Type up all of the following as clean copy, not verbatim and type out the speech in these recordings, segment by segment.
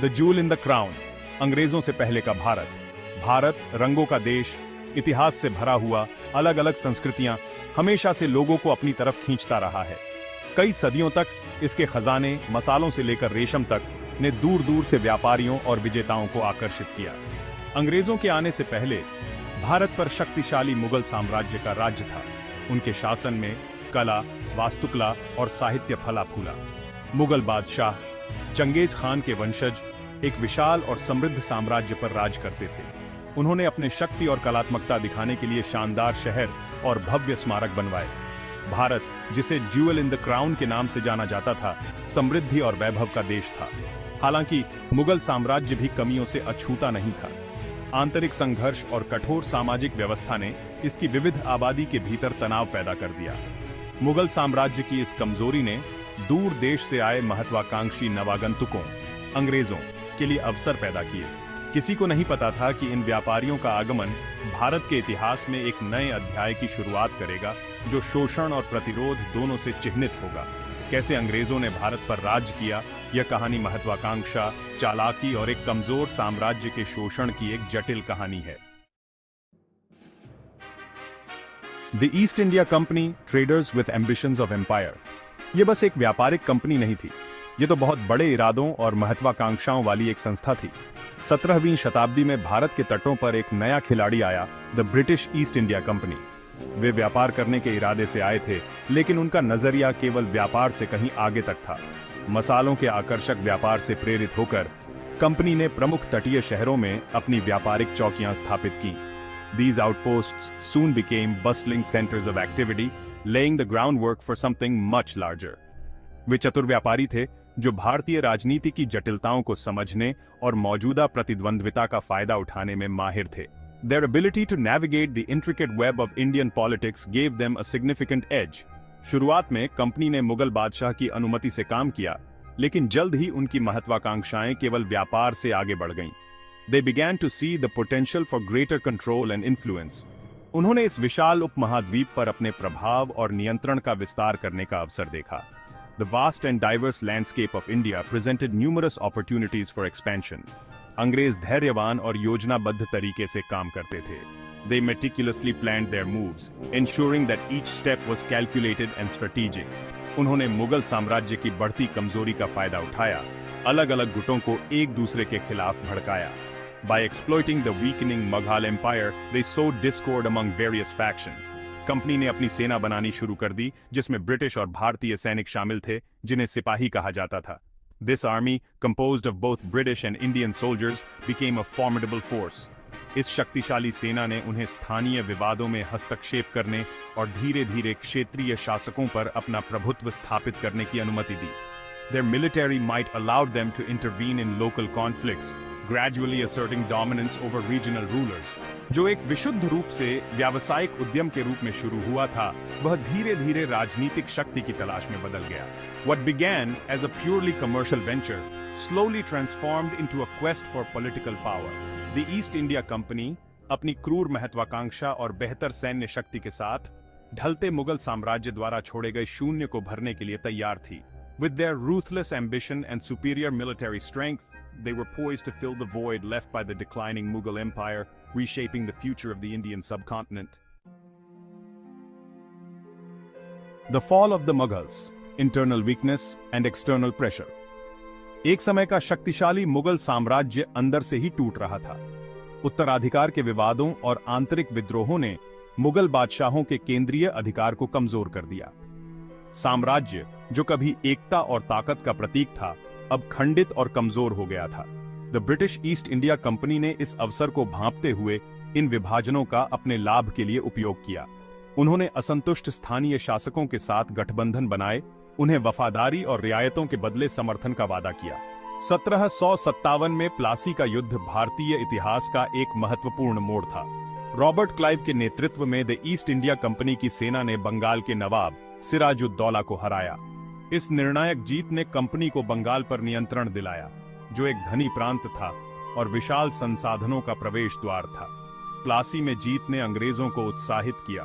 The joule in the crown, अंग्रेजों से पहले का भारत। भारत रंगों का देश, इतिहास से भरा हुआ, अलग अलग संस्कृतियां, हमेशा से लोगों को अपनी तरफ खींचता रहा है। कई सदियों तक इसके खजाने, मसालों से लेकर रेशम तक, ने दूर दूर से व्यापारियों और विजेताओं को आकर्षित किया। अंग्रेजों के आने से पहले भारत पर शक्तिशाली मुगल साम्राज्य का राज्य था। उनके शासन में कला, वास्तुकला और साहित्य फला फूला। मुगल बादशाह चंगेज खान के वंशज एक विशाल और समृद्ध साम्राज्य पर राज करते थे। उन्होंने अपने शक्ति और कलात्मकता दिखाने के लिए शानदार शहर और भव्य स्मारक बनवाए। भारत, जिसे ज्यूल इन द क्राउन के नाम से जाना जाता था, समृद्धि और वैभव का देश था। हालांकि मुगल साम्राज्य भी कमियों से अछूता नहीं था। आंतरिक संघर्ष और कठोर सामाजिक व्यवस्था ने इसकी विविध आबादी के भीतर तनाव पैदा कर दिया। मुगल साम्राज्य की इस कमजोरी ने दूर देश से आए महत्वाकांक्षी नवागंतुकों, अंग्रेजों के लिए अवसर पैदा किए। किसी को नहीं पता था कि इन व्यापारियों का आगमन भारत के इतिहास में एक नए अध्याय की शुरुआत करेगा, जो शोषण और प्रतिरोध दोनों से चिह्नित होगा। कैसे अंग्रेजों ने भारत पर राज किया, यह कहानी महत्वाकांक्षा, चालाकी और एक कमजोर साम्राज्य के शोषण की एक जटिल कहानी है। The East India Company, traders with ambitions of empire. यह बस एक व्यापारिक कंपनी नहीं थी, ये तो बहुत बड़े इरादों और महत्वाकांक्षाओं वाली एक संस्था थी। 17वीं शताब्दी में भारत के तटों पर एक नया खिलाड़ी आया, the British East India company. वे व्यापार करने के इरादे से आए थे, लेकिन उनका नजरिया केवल व्यापार से कहीं आगे तक था। मसालों के आकर्षक व्यापार से प्रेरित होकर कंपनी ने प्रमुख तटीय शहरों में अपनी व्यापारिक चौकियां स्थापित की। These outposts soon became bustling centers of activity, laying the groundwork for something much larger. वे चतुर व्यापारी थे जो भारतीय राजनीति की जटिलताओं को समझने और मौजूदा प्रतिद्वंद्विता का फायदा उठाने में माहिर थे। Their ability to navigate the intricate web of Indian politics gave them a significant edge. शुरुआत में कंपनी ने मुगल बादशाह की अनुमति से काम किया, लेकिन जल्द ही उनकी महत्वाकांक्षाएं केवल व्यापार से आगे बढ़ गईं। They began to see the potential for greater control and influence. उन्होंने इस विशाल उपमहाद्वीप पर अपने प्रभाव और नियंत्रण का विस्तार करने का अवसर देखा। The vast and diverse landscape of India presented numerous opportunities for expansion. अंग्रेज धैर्यवान और योजनाबद्ध तरीके से काम करते थे। They meticulously planned their moves, ensuring that each step was calculated and strategic. उन्होंने मुगल साम्राज्य की बढ़ती कमजोरी का फायदा उठाया, अलग-अलग गुटों को एक दूसरे के खिलाफ भड़काया। By exploiting the weakening Mughal Empire, they sowed discord among various factions. Company ने अपनी सेना बनानी शुरू कर दी, जिसमें ब्रिटिश और भारतीय सैनिक शामिल थे, जिन्हें सिपाही कहा जाता था। This army, composed of both British and Indian soldiers, became a formidable force. इस शक्तिशाली सेना ने उन्हें स्थानीय विवादों में हस्तक्षेप करने और धीरे-धीरे क्षेत्रीय शासकों पर अपना प्रभुत्व स्थापित करने की अनुमति दी। Their military might allowed them to intervene in local conflicts, gradually asserting dominance over regional rulers. जो एक विशुद्ध रूप से व्यावसायिक उद्यम के रूप में शुरू हुआ था, वह धीरे-धीरे राजनीतिक शक्ति की तलाश में बदल गया। What began as a purely commercial venture slowly transformed into a quest for political power. The East India Company अपनी क्रूर महत्वाकांक्षा और बेहतर सैन्य शक्ति के साथ ढलते मुगल साम्राज्य द्वारा छोड़े गए शून्य को भरने के लिए तैयार थी। With their ruthless ambition and superior military strength, they were poised to fill the void left by the declining Mughal Empire, reshaping the future of the Indian subcontinent. The fall of the Mughals, internal weakness and external pressure. एक समय का शक्तिशाली मुगल साम्राज्य अंदर से ही टूट रहा था। उत्तराधिकार के विवादों और आंतरिक विद्रोहों ने मुगल बादशाहों के केंद्रीय अधिकार को कमजोर कर दिया। साम्राज्य, जो कभी एकता और ताकत का प्रतीक था, अब खंडित और कमजोर हो गया था। The British East India company ने इस अवसर को भांपते हुए इन विभाजनों का अपने लाभ के लिए उपयोग किया। उन्होंने असंतुष्ट स्थानीय शासकों के साथ गठबंधन बनाए, उन्हें वफादारी और रियायतों के बदले समर्थन का वादा किया। 1757 में प्लासी का युद्ध भारतीय इतिहास का एक महत्वपूर्ण मोड़ था। रॉबर्ट क्लाइव के नेतृत्व में द ईस्ट इंडिया कंपनी की सेना ने बंगाल के नवाब सिराजुद्दौला को हराया। इस निर्णायक जीत ने कंपनी को बंगाल पर नियंत्रण दिलाया, जो एक धनी प्रांत था और विशाल संसाधनों का प्रवेश द्वार था। प्लासी में जीत ने अंग्रेजों को उत्साहित किया।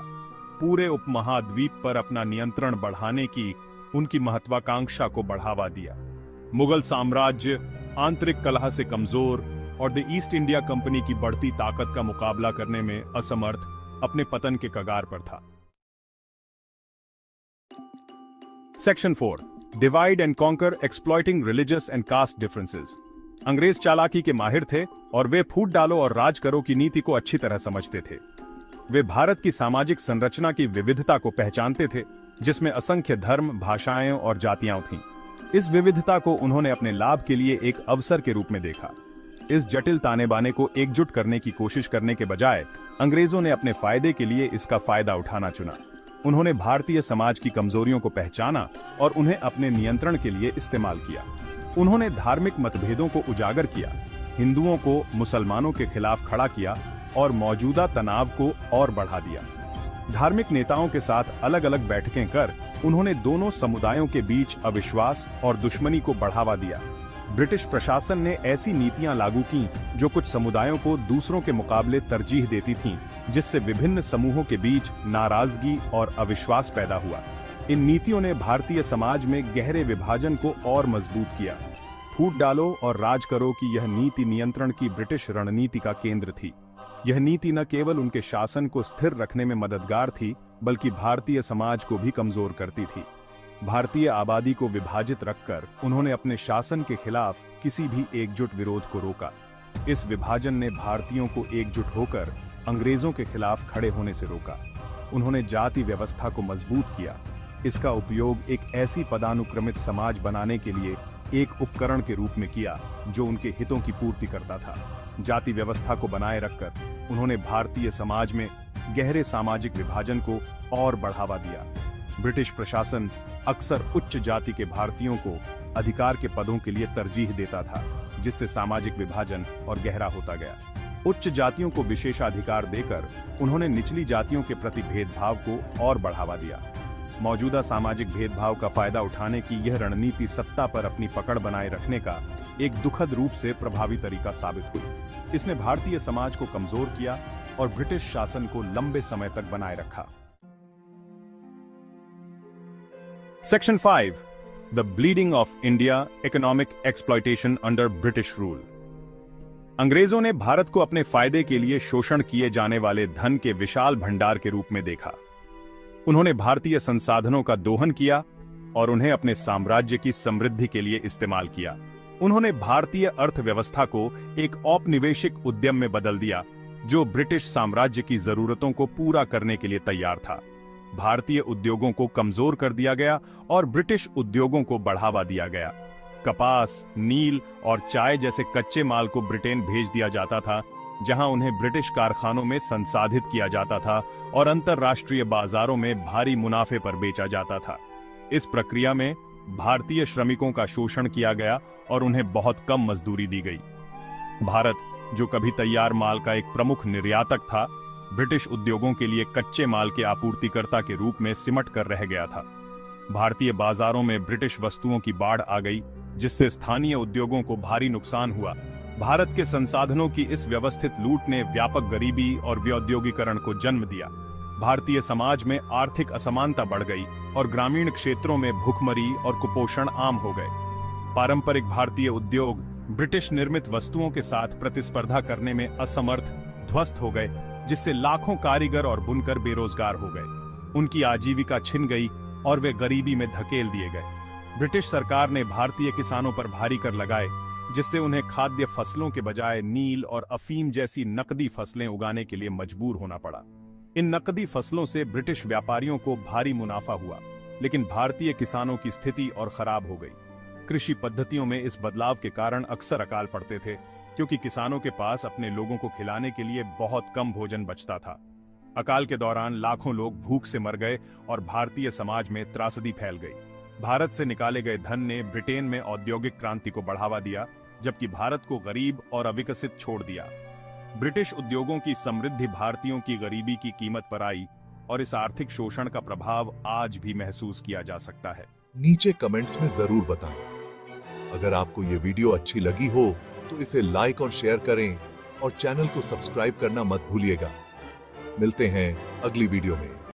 पूरे उपमहाद्वीप पर अपना नियंत्रण बढ़ाने की उनकी महत्वाकांक्षा को बढ़ावा दिया। मुगल साम्राज्य आंतरिक कलह से कमजोर और द ईस्ट इंडिया कंपनी की बढ़ती ताकत का मुकाबला करने में असमर्थ अपने पतन के कगार पर था। Section 4 divide and conquer exploiting religious and caste differences. अंग्रेज चालाकी के माहिर थे और वे फूट डालो और राज करो की नीति को अच्छी तरह समझते थे। वे भारत की सामाजिक संरचना की विविधता को पहचानते थे, जिसमें असंख्य धर्म, भाषाएं और जातियां थीं। इस विविधता को उन्होंने अपने लाभ के लिए एक अवसर के रूप में देखा। इस जटिल ताने बाने को एकजुट करने की कोशिश करने के बजाय अंग्रेजों ने अपने फायदे के लिए इसका फायदा उठाना चुना। उन्होंने भारतीय समाज की कमजोरियों को पहचाना और उन्हें अपने नियंत्रण के लिए इस्तेमाल किया। उन्होंने धार्मिक मतभेदों को उजागर किया, हिंदुओं को मुसलमानों के खिलाफ खड़ा किया और मौजूदा तनाव को और बढ़ा दिया। धार्मिक नेताओं के साथ अलग अलग बैठकें कर उन्होंने दोनों समुदायों के बीच अविश्वास और दुश्मनी को बढ़ावा दिया। ब्रिटिश प्रशासन ने ऐसी नीतियां लागू की जो कुछ समुदायों को दूसरों के मुकाबले तरजीह देती थीं, जिससे विभिन्न समूहों के बीच नाराजगी और अविश्वास पैदा हुआ। इन नीतियों ने भारतीय समाज में गहरे विभाजन को और मजबूत किया। फूट डालो और राज करो की यह नीति नियंत्रण की ब्रिटिश रणनीति का केंद्र थी। यह नीति न केवल उनके शासन को स्थिर रखने में मददगार थी, बल्कि भारतीय समाज को भी कमजोर करती थी। भारतीय आबादी को विभाजित रखकर उन्होंने अपने शासन के खिलाफ किसी भी एकजुट विरोध को रोका। इस विभाजन ने भारतीयों को एकजुट होकर अंग्रेजों के खिलाफ खड़े होने से रोका। उन्होंने जाति व्यवस्था को मजबूत किया। इसका उपयोग एक ऐसी पदानुक्रमित समाज बनाने के लिए एक उपकरण के रूप में किया जो उनके हितों की पूर्ति करता था। जाति व्यवस्था को बनाए रखकर उन्होंने भारतीय समाज में गहरे सामाजिक विभाजन को और बढ़ावा दिया। ब्रिटिश प्रशासन अक्सर उच्च जाति के भारतीयों को अधिकार के पदों के लिए तरजीह देता था, जिससे सामाजिक विभाजन और गहरा होता गया। उच्च जातियों को विशेषाधिकार देकर उन्होंने निचली जातियों के प्रति भेदभाव को और बढ़ावा दिया। मौजूदा सामाजिक भेदभाव का फायदा उठाने की यह रणनीति सत्ता पर अपनी पकड़ बनाए रखने का एक दुखद रूप से प्रभावी तरीका साबित हुई। इसने भारतीय समाज को कमजोर किया और ब्रिटिश शासन को लंबे समय तक बनाए रखा। Section 5 the bleeding of India economic exploitation under British rule. अंग्रेजों ने भारत को अपने फायदे के लिए शोषण किए जाने वाले धन के विशाल भंडार के रूप में देखा। उन्होंने भारतीय संसाधनों का दोहन किया और उन्हें अपने साम्राज्य की समृद्धि के लिए इस्तेमाल किया। उन्होंने भारतीय अर्थव्यवस्था को एक औपनिवेशिक उद्यम में बदल दिया जो ब्रिटिश साम्राज्य की जरूरतों को पूरा करने के लिए तैयार था। भारतीय उद्योगों को कमजोर कर दिया गया और ब्रिटिश उद्योगों को बढ़ावा दिया गया। कपास, नील और चाय जैसे कच्चे माल को ब्रिटेन भेज दिया जाता था, जहां उन्हें ब्रिटिश कारखानों में संसाधित किया जाता था और अंतरराष्ट्रीय बाजारों में भारी मुनाफे पर बेचा जाता था। इस प्रक्रिया में भारतीय श्रमिकों का शोषण किया गया और उन्हें बहुत कम मजदूरी दी गई। भारत, जो कभी तैयार माल का एक प्रमुख निर्यातक था, ब्रिटिश उद्योगों के लिए कच्चे माल के आपूर्तिकर्ता के रूप में सिमट कर रह गया था। भारतीय बाजारों में ब्रिटिश वस्तुओं की बाढ़ आ गई, जिससे स्थानीय उद्योगों को भारी नुकसान हुआ। भारत के संसाधनों की इस व्यवस्थित लूट ने व्यापक गरीबी और व्याद्योगीकरण को जन्म दिया। भारतीय समाज में आर्थिक असमानता बढ़ गई और ग्रामीण क्षेत्रों में भूखमरी और कुपोषण आम हो गए। पारंपरिक भारतीय उद्योग ब्रिटिश निर्मित वस्तुओं के साथ प्रतिस्पर्धा करने में असमर्थ ध्वस्त हो गए, जिससे लाखों कारीगर और बुनकर बेरोजगार हो गए। उनकी आजीविका छिन गई और वे गरीबी में धकेल दिए गए। ब्रिटिश सरकार ने भारतीय किसानों पर भारी कर लगाए, जिससे उन्हें खाद्य फसलों के बजाय नील और अफीम जैसी नकदी फसलें उगाने के लिए मजबूर होना पड़ा। इन नकदी फसलों से ब्रिटिश व्यापारियों को भारी मुनाफा हुआ, लेकिन भारतीय किसानों की स्थिति और खराब हो गई। कृषि पद्धतियों में इस बदलाव के कारण अक्सर अकाल पड़ते थे, क्योंकि किसानों के पास अपने लोगों को खिलाने के लिए बहुत कम भोजन बचता था। अकाल के दौरान लाखों लोग भूख से मर गए और भारतीय समाज में त्रासदी फैल गई। भारत से निकाले गए धन ने ब्रिटेन में औद्योगिक क्रांति को बढ़ावा दिया, जबकि भारत को गरीब और अविकसित छोड़ दिया। ब्रिटिश उद्योगों की समृद्धि भारतीयों की गरीबी की कीमत पर आई और इस आर्थिक शोषण का प्रभाव आज भी महसूस किया जा सकता है। नीचे कमेंट्स में जरूर बताएं। अगर आपको ये वीडियो अच्छी लगी हो तो इसे लाइक और शेयर करें और चैनल को सब्सक्राइब करना मत भूलिएगा। मिलते हैं अगली वीडियो में।